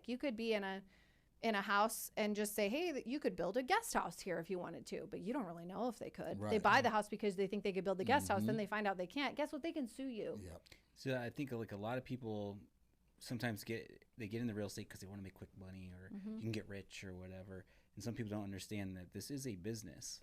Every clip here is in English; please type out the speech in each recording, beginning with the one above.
Like you could be in a house and just say, hey, you could build a guest house here if you wanted to, but you don't really know if they could. They buy the house because they think they could build the guest house, then they find out they can't. Guess what? They can sue you. Yep. So I think like a lot of people sometimes get into real estate because they want to make quick money, or you can get rich or whatever. And some people don't understand that this is a business,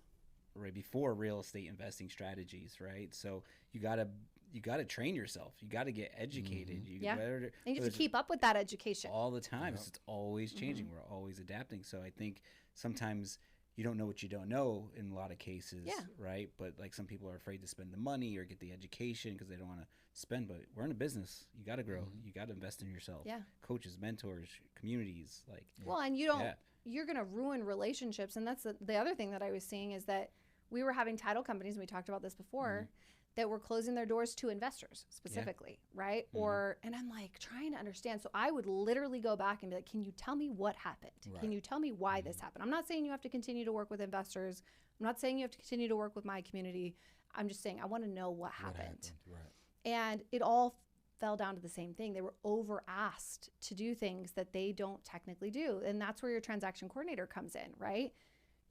right? Before real estate investing strategies, right? So you gotta train yourself. You gotta get educated. You and you have to keep up with that education all the time. So it's always changing. We're always adapting. So I think sometimes you don't know what you don't know in a lot of cases, right? But like some people are afraid to spend the money or get the education because they don't want to spend. But we're in a business. You got to grow. You got to invest in yourself. Yeah. Coaches, mentors, communities. Like. Well, and you don't. You're going to ruin relationships. And that's the other thing that I was seeing is that we were having title companies, and we talked about this before, that were closing their doors to investors specifically, right? And I'm like trying to understand. So I would literally go back and be like, can you tell me what happened? Can you tell me why this happened? I'm not saying you have to continue to work with investors. I'm not saying you have to continue to work with my community. I'm just saying I want to know what happened. Right. And it all fell down to the same thing. They were over asked to do things that they don't technically do. And that's where your transaction coordinator comes in, right?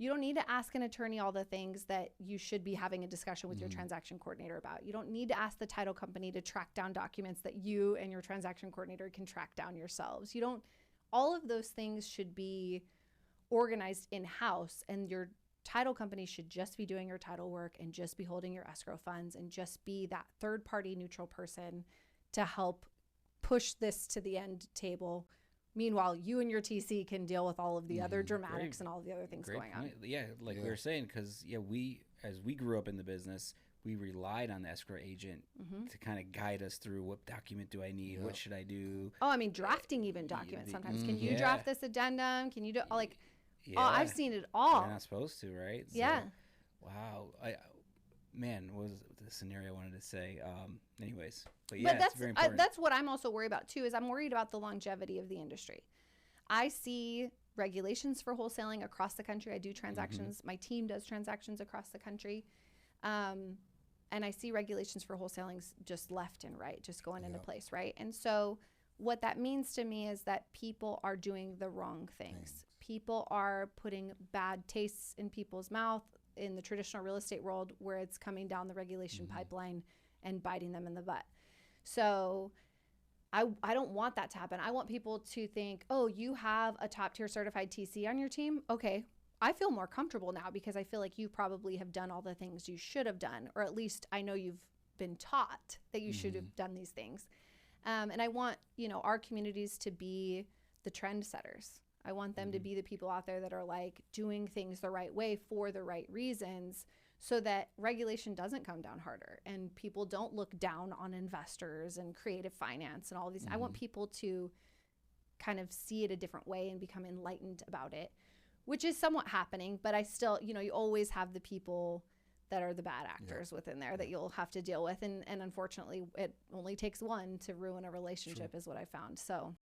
You don't need to ask an attorney all the things that you should be having a discussion with your transaction coordinator about. You don't need to ask the title company to track down documents that you and your transaction coordinator can track down yourselves. All of those things should be organized in-house, and your title company should just be doing your title work and just be holding your escrow funds and just be that third-party neutral person to help push this to the end table. Meanwhile, you and your TC can deal with all of the other dramatics and all of the other things going on. Yeah, like we were saying, because as we grew up in the business, we relied on the escrow agent to kind of guide us through what document do I need, what should I do. Oh, I mean, drafting even documents sometimes. Can you draft this addendum? Can you do oh, I've seen it all. You're not supposed to, right? So, wow. Man, what was the scenario I wanted to say? Anyways, but that's it's very important. That's what I'm also worried about too. Is I'm worried about the longevity of the industry. I see regulations for wholesaling across the country. I do transactions. My team does transactions across the country, and I see regulations for wholesaling just left and right, just going into place, right? And so what that means to me is that people are doing the wrong things. People are putting bad tastes in people's mouth in the traditional real estate world, where it's coming down the regulation pipeline and biting them in the butt. So I don't want that to happen. I want people to think, oh, you have a top tier certified TC on your team. Okay. I feel more comfortable now because I feel like you probably have done all the things you should have done, or at least I know you've been taught that you should have done these things. And I want, our communities to be the trend setters. I want them to be the people out there that are like doing things the right way for the right reasons, so that regulation doesn't come down harder and people don't look down on investors and creative finance and all these. I want people to kind of see it a different way and become enlightened about it, which is somewhat happening, but I still, you always have the people that are the bad actors within there that you'll have to deal with. And unfortunately, it only takes one to ruin a relationship is what I found. So